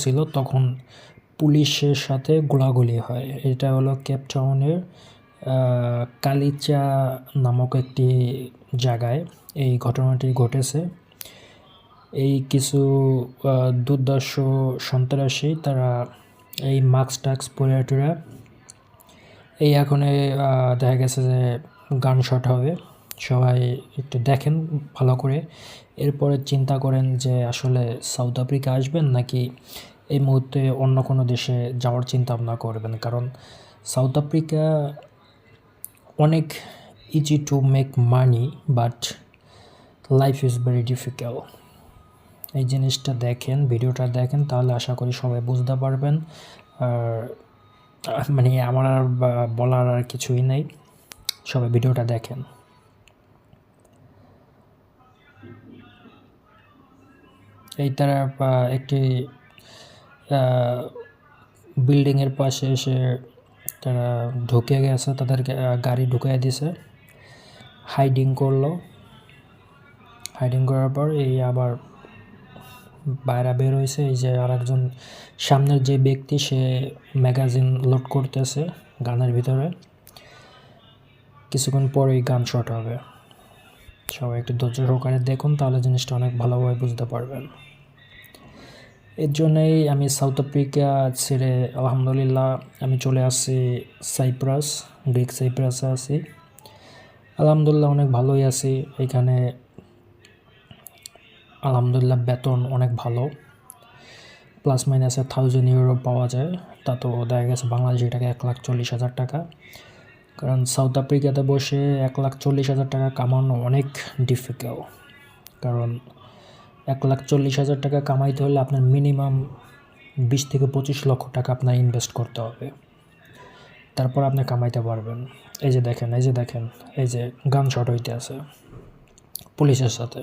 ছিল তখন পুলিশের সাথে গোলাগুলি হয়। এটা হলো কেপ টাউনের কালিচা নামক একটি জায়গায় এই ঘটনাটি ঘটেছে। এই কিছু দুর্ধর্ষ সন্ত্রাসী তারা এই মাস্ক টাস্ক পরে টরে এই এখন দেখা গেছে যে গান শট হবে। সবাই একটু দেখেন ভালো করে, এরপরে চিন্তা করেন যে আসলে সাউথ আফ্রিকা আসবেন নাকি এই মুহূর্তে অন্য কোনো দেশে যাওয়ার চিন্তা ভাবনা করবেন। কারণ সাউথ আফ্রিকা অনেক easy to make money, but life is very difficult. এই জিনিসটা দেখেন, ভিডিওটা দেখেন, তাহলে আশা করি সবাই বুঝতে পারবেন। আর মানে আমার আর বলার আর কিছুই নেই, সবাই ভিডিওটা দেখেন। এই তারা একটি বিল্ডিংয়ের পাশে এসে তারা ঢুকে গেছে, তাদের গাড়ি ঢুকিয়ে দিছে, হাইডিং করলো। হাইডিং করার পর এই আবার বাইরে বের হয়েছে। এই যে আর একজন সামনের যে ব্যক্তি, সে ম্যাগাজিন লোড করতেছে গানের ভিতরে। কিছুক্ষণ পরেই গান শট হবে। সবাই একটু ধৈর্য সহকারে দেখুন, তাহলে জিনিসটা অনেক ভালোভাবে বুঝতে পারবেন। এর জন্যই আমি সাউথ আফ্রিকা ছেড়ে আলহামদুলিল্লাহ আমি চলে আসছি সাইপ্রাস, গ্রিক সাইপ্রাসে আছি। আলহামদুলিল্লাহ অনেক ভালোই আছি এখানে। আলহামদুলিল্লাহ বেতন অনেক ভালো, প্লাস মাইনাসে 1000 ইউরো পাওয়া যায়। তা তো দেখা গেছে বাংলাদেশি টাকা 1,40,000 টাকা। কারণ সাউথ আফ্রিকাতে বসে 1,40,000 টাকা কামানো অনেক ডিফিকাল্ট। কারণ 1,40,000 টাকা কামাইতে হলে আপনার মিনিমাম 20 থেকে 25 লক্ষ টাকা আপনার ইনভেস্ট করতে হবে, তারপর আপনি কামাইতে পারবেন। এই যে দেখেন, এই যে গান শট হইতে আছে পুলিশের সাথে।